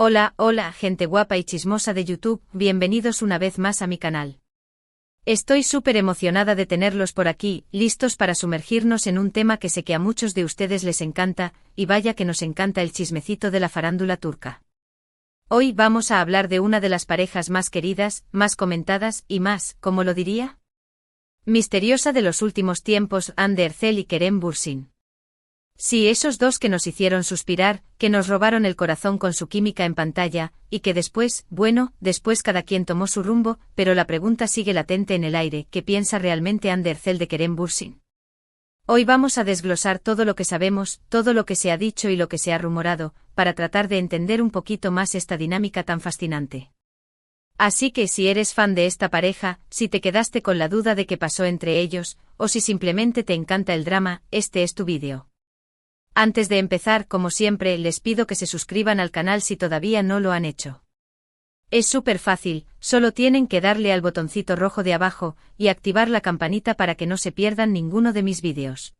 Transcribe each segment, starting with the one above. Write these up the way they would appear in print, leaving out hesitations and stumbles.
Hola, hola, gente guapa y chismosa de YouTube, bienvenidos una vez más a mi canal. Estoy súper emocionada de tenerlos por aquí, listos para sumergirnos en un tema que sé que a muchos de ustedes les encanta, y vaya que nos encanta el chismecito de la farándula turca. Hoy vamos a hablar de una de las parejas más queridas, más comentadas y más, ¿cómo lo diría? Misteriosa de los últimos tiempos, Hande Erçel y Kerem Bürsin. Sí, esos dos que nos hicieron suspirar, que nos robaron el corazón con su química en pantalla, y que después, después cada quien tomó su rumbo, pero la pregunta sigue latente en el aire, ¿qué piensa realmente Hande Erçel de Kerem Bürsin? Hoy vamos a desglosar todo lo que sabemos, todo lo que se ha dicho y lo que se ha rumorado, para tratar de entender un poquito más esta dinámica tan fascinante. Así que si eres fan de esta pareja, si te quedaste con la duda de qué pasó entre ellos, o si simplemente te encanta el drama, este es tu vídeo. Antes de empezar, como siempre, les pido que se suscriban al canal si todavía no lo han hecho. Es súper fácil, solo tienen que darle al botoncito rojo de abajo y activar la campanita para que no se pierdan ninguno de mis vídeos.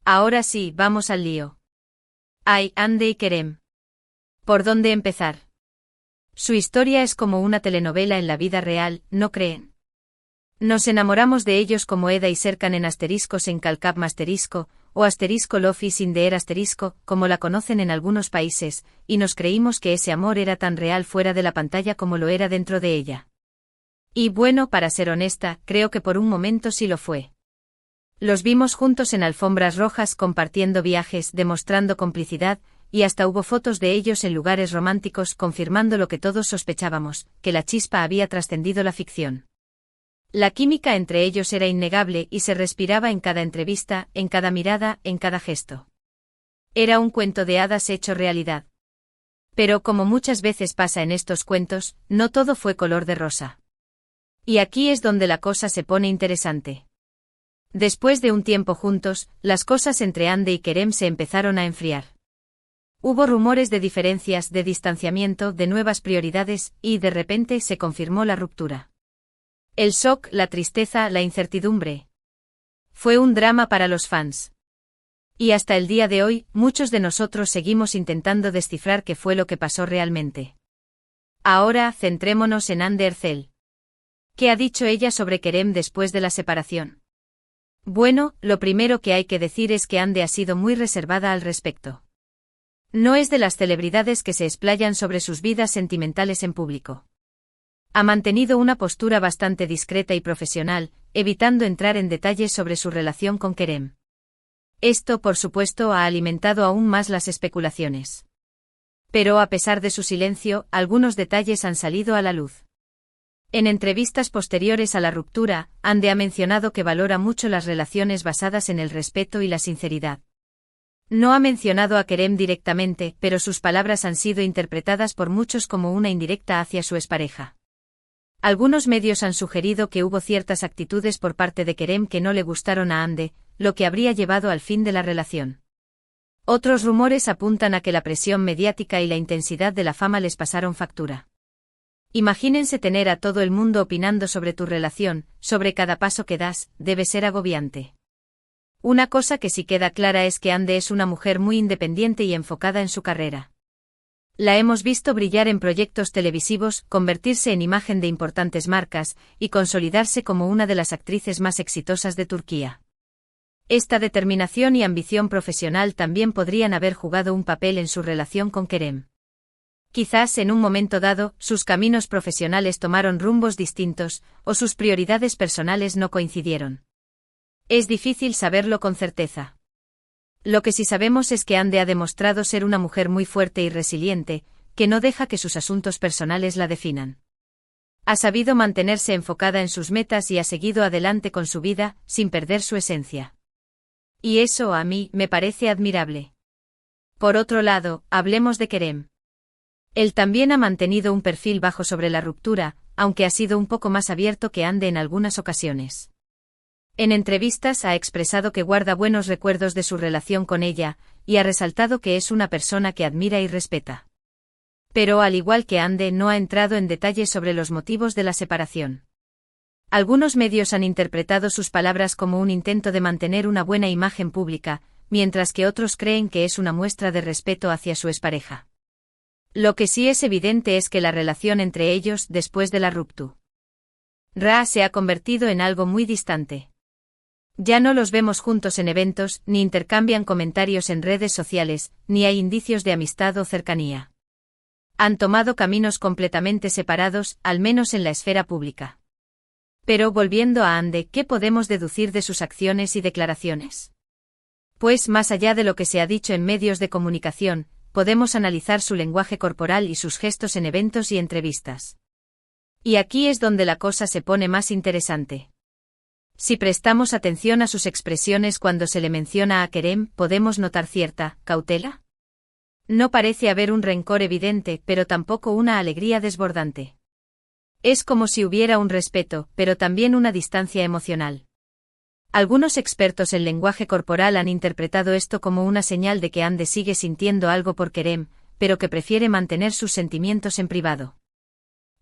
Ahora sí, vamos al lío. Ay, Hande y Kerem. ¿Por dónde empezar? Su historia es como una telenovela en la vida real, ¿no creen? Nos enamoramos de ellos como Eda y Serkan en asteriscos en Calcap asterisco, o asterisco Lofi sin deer asterisco, como la conocen en algunos países, y nos creímos que ese amor era tan real fuera de la pantalla como lo era dentro de ella. Y bueno, para ser honesta, creo que por un momento sí lo fue. Los vimos juntos en alfombras rojas compartiendo viajes, demostrando complicidad, y hasta hubo fotos de ellos en lugares románticos confirmando lo que todos sospechábamos, que la chispa había trascendido la ficción. La química entre ellos era innegable y se respiraba en cada entrevista, en cada mirada, en cada gesto. Era un cuento de hadas hecho realidad. Pero como muchas veces pasa en estos cuentos, no todo fue color de rosa. Y aquí es donde la cosa se pone interesante. Después de un tiempo juntos, las cosas entre Hande y Kerem se empezaron a enfriar. Hubo rumores de diferencias, de distanciamiento, de nuevas prioridades, y de repente se confirmó la ruptura. El shock, la tristeza, la incertidumbre. Fue un drama para los fans. Y hasta el día de hoy, muchos de nosotros seguimos intentando descifrar qué fue lo que pasó realmente. Ahora, centrémonos en Hande Erçel. ¿Qué ha dicho ella sobre Kerem después de la separación? Bueno, lo primero que hay que decir es que Hande ha sido muy reservada al respecto. No es de las celebridades que se explayan sobre sus vidas sentimentales en público. Ha mantenido una postura bastante discreta y profesional, evitando entrar en detalles sobre su relación con Kerem. Esto, por supuesto, ha alimentado aún más las especulaciones. Pero a pesar de su silencio, algunos detalles han salido a la luz. En entrevistas posteriores a la ruptura, Hande ha mencionado que valora mucho las relaciones basadas en el respeto y la sinceridad. No ha mencionado a Kerem directamente, pero sus palabras han sido interpretadas por muchos como una indirecta hacia su expareja. Algunos medios han sugerido que hubo ciertas actitudes por parte de Kerem que no le gustaron a Hande, lo que habría llevado al fin de la relación. Otros rumores apuntan a que la presión mediática y la intensidad de la fama les pasaron factura. Imagínense tener a todo el mundo opinando sobre tu relación, sobre cada paso que das, debe ser agobiante. Una cosa que sí queda clara es que Hande es una mujer muy independiente y enfocada en su carrera. La hemos visto brillar en proyectos televisivos, convertirse en imagen de importantes marcas, y consolidarse como una de las actrices más exitosas de Turquía. Esta determinación y ambición profesional también podrían haber jugado un papel en su relación con Kerem. Quizás en un momento dado, sus caminos profesionales tomaron rumbos distintos, o sus prioridades personales no coincidieron. Es difícil saberlo con certeza. Lo que sí sabemos es que Hande ha demostrado ser una mujer muy fuerte y resiliente, que no deja que sus asuntos personales la definan. Ha sabido mantenerse enfocada en sus metas y ha seguido adelante con su vida, sin perder su esencia. Y eso a mí me parece admirable. Por otro lado, hablemos de Kerem. Él también ha mantenido un perfil bajo sobre la ruptura, aunque ha sido un poco más abierto que Hande en algunas ocasiones. En entrevistas ha expresado que guarda buenos recuerdos de su relación con ella, y ha resaltado que es una persona que admira y respeta. Pero al igual que Hande, no ha entrado en detalles sobre los motivos de la separación. Algunos medios han interpretado sus palabras como un intento de mantener una buena imagen pública, mientras que otros creen que es una muestra de respeto hacia su expareja. Lo que sí es evidente es que la relación entre ellos después de la ruptura se ha convertido en algo muy distante. Ya no los vemos juntos en eventos, ni intercambian comentarios en redes sociales, ni hay indicios de amistad o cercanía. Han tomado caminos completamente separados, al menos en la esfera pública. Pero volviendo a Ande, ¿qué podemos deducir de sus acciones y declaraciones? Pues más allá de lo que se ha dicho en medios de comunicación, podemos analizar su lenguaje corporal y sus gestos en eventos y entrevistas. Y aquí es donde la cosa se pone más interesante. Si prestamos atención a sus expresiones cuando se le menciona a Kerem, podemos notar cierta cautela. No parece haber un rencor evidente, pero tampoco una alegría desbordante. Es como si hubiera un respeto, pero también una distancia emocional. Algunos expertos en lenguaje corporal han interpretado esto como una señal de que Ande sigue sintiendo algo por Kerem, pero que prefiere mantener sus sentimientos en privado.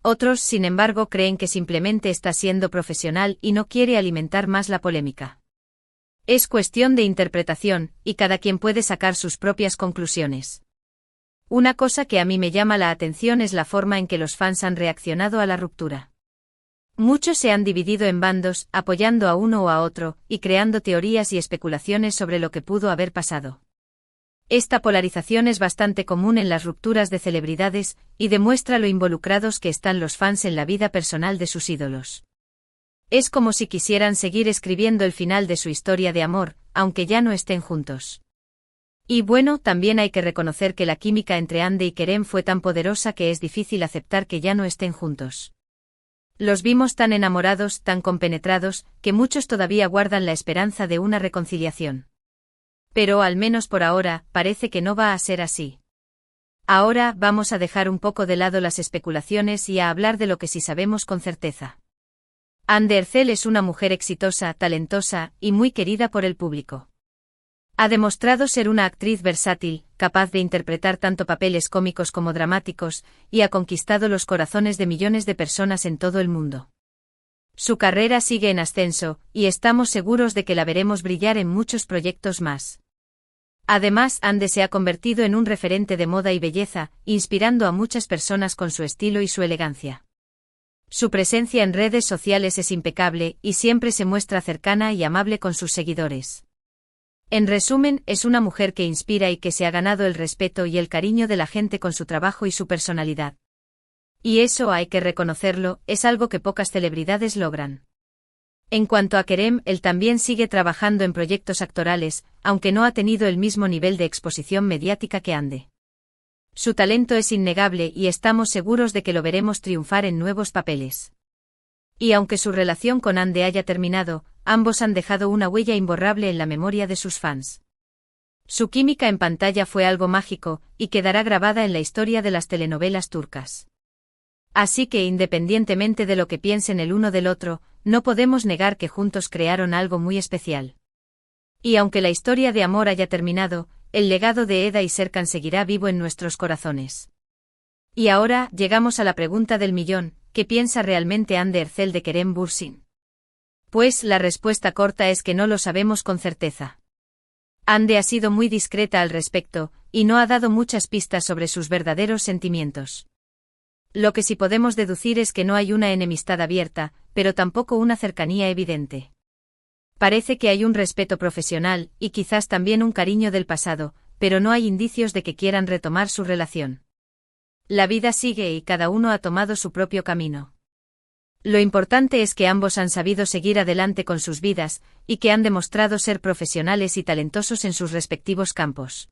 Otros, sin embargo, creen que simplemente está siendo profesional y no quiere alimentar más la polémica. Es cuestión de interpretación, y cada quien puede sacar sus propias conclusiones. Una cosa que a mí me llama la atención es la forma en que los fans han reaccionado a la ruptura. Muchos se han dividido en bandos, apoyando a uno o a otro, y creando teorías y especulaciones sobre lo que pudo haber pasado. Esta polarización es bastante común en las rupturas de celebridades, y demuestra lo involucrados que están los fans en la vida personal de sus ídolos. Es como si quisieran seguir escribiendo el final de su historia de amor, aunque ya no estén juntos. Y bueno, también hay que reconocer que la química entre Ande y Kerem fue tan poderosa que es difícil aceptar que ya no estén juntos. Los vimos tan enamorados, tan compenetrados, que muchos todavía guardan la esperanza de una reconciliación. Pero al menos por ahora, parece que no va a ser así. Ahora vamos a dejar un poco de lado las especulaciones y a hablar de lo que sí sabemos con certeza. Ande Erçel es una mujer exitosa, talentosa y muy querida por el público. Ha demostrado ser una actriz versátil, capaz de interpretar tanto papeles cómicos como dramáticos, y ha conquistado los corazones de millones de personas en todo el mundo. Su carrera sigue en ascenso, y estamos seguros de que la veremos brillar en muchos proyectos más. Además, Ande se ha convertido en un referente de moda y belleza, inspirando a muchas personas con su estilo y su elegancia. Su presencia en redes sociales es impecable, y siempre se muestra cercana y amable con sus seguidores. En resumen, es una mujer que inspira y que se ha ganado el respeto y el cariño de la gente con su trabajo y su personalidad. Y eso hay que reconocerlo, es algo que pocas celebridades logran. En cuanto a Kerem, él también sigue trabajando en proyectos actorales, aunque no ha tenido el mismo nivel de exposición mediática que Ande. Su talento es innegable y estamos seguros de que lo veremos triunfar en nuevos papeles. Y aunque su relación con Ande haya terminado, ambos han dejado una huella imborrable en la memoria de sus fans. Su química en pantalla fue algo mágico, y quedará grabada en la historia de las telenovelas turcas. Así que independientemente de lo que piensen el uno del otro, no podemos negar que juntos crearon algo muy especial. Y aunque la historia de amor haya terminado, el legado de Eda y Serkan seguirá vivo en nuestros corazones. Y ahora, llegamos a la pregunta del millón, ¿qué piensa realmente Ande Erçel de Kerem Bürsin? Pues la respuesta corta es que no lo sabemos con certeza. Ande ha sido muy discreta al respecto, y no ha dado muchas pistas sobre sus verdaderos sentimientos. Lo que sí podemos deducir es que no hay una enemistad abierta, pero tampoco una cercanía evidente. Parece que hay un respeto profesional, y quizás también un cariño del pasado, pero no hay indicios de que quieran retomar su relación. La vida sigue y cada uno ha tomado su propio camino. Lo importante es que ambos han sabido seguir adelante con sus vidas, y que han demostrado ser profesionales y talentosos en sus respectivos campos.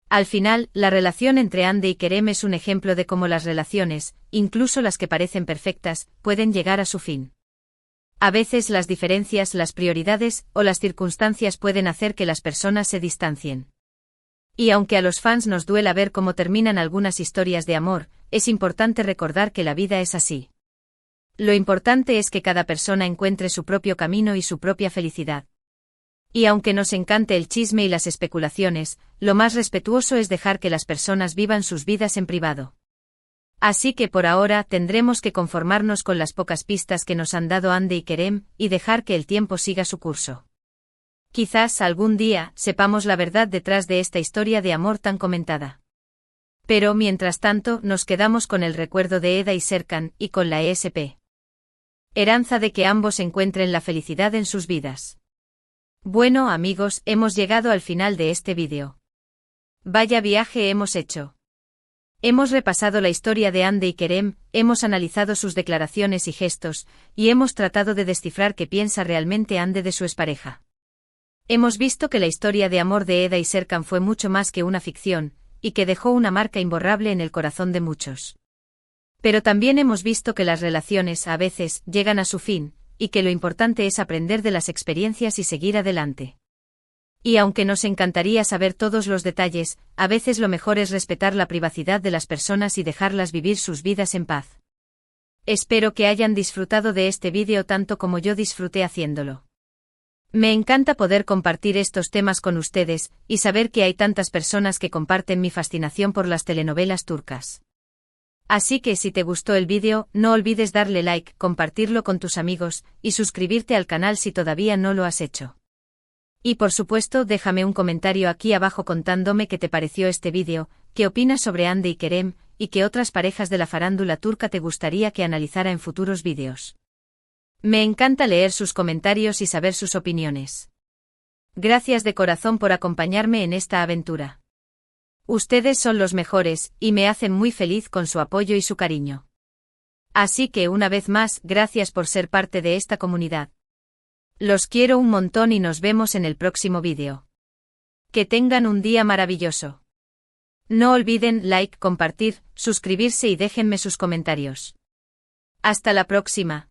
Al final, la relación entre Ande y Kerem es un ejemplo de cómo las relaciones, incluso las que parecen perfectas, pueden llegar a su fin. A veces las diferencias, las prioridades o las circunstancias pueden hacer que las personas se distancien. Y aunque a los fans nos duela ver cómo terminan algunas historias de amor, es importante recordar que la vida es así. Lo importante es que cada persona encuentre su propio camino y su propia felicidad. Y aunque nos encante el chisme y las especulaciones, lo más respetuoso es dejar que las personas vivan sus vidas en privado. Así que por ahora tendremos que conformarnos con las pocas pistas que nos han dado Ande y Kerem, y dejar que el tiempo siga su curso. Quizás algún día sepamos la verdad detrás de esta historia de amor tan comentada. Pero mientras tanto nos quedamos con el recuerdo de Eda y Serkan y con la esperanza de que ambos encuentren la felicidad en sus vidas. Bueno amigos, hemos llegado al final de este vídeo. Vaya viaje hemos hecho. Hemos repasado la historia de Hande y Kerem, hemos analizado sus declaraciones y gestos, y hemos tratado de descifrar qué piensa realmente Hande de su expareja. Hemos visto que la historia de amor de Eda y Serkan fue mucho más que una ficción, y que dejó una marca imborrable en el corazón de muchos. Pero también hemos visto que las relaciones a veces llegan a su fin, y que lo importante es aprender de las experiencias y seguir adelante. Y aunque nos encantaría saber todos los detalles, a veces lo mejor es respetar la privacidad de las personas y dejarlas vivir sus vidas en paz. Espero que hayan disfrutado de este vídeo tanto como yo disfruté haciéndolo. Me encanta poder compartir estos temas con ustedes, y saber que hay tantas personas que comparten mi fascinación por las telenovelas turcas. Así que si te gustó el vídeo, no olvides darle like, compartirlo con tus amigos, y suscribirte al canal si todavía no lo has hecho. Y por supuesto déjame un comentario aquí abajo contándome qué te pareció este vídeo, qué opinas sobre Hande y Kerem, y qué otras parejas de la farándula turca te gustaría que analizara en futuros vídeos. Me encanta leer sus comentarios y saber sus opiniones. Gracias de corazón por acompañarme en esta aventura. Ustedes son los mejores, y me hacen muy feliz con su apoyo y su cariño. Así que una vez más, gracias por ser parte de esta comunidad. Los quiero un montón y nos vemos en el próximo vídeo. Que tengan un día maravilloso. No olviden like, compartir, suscribirse y déjenme sus comentarios. Hasta la próxima.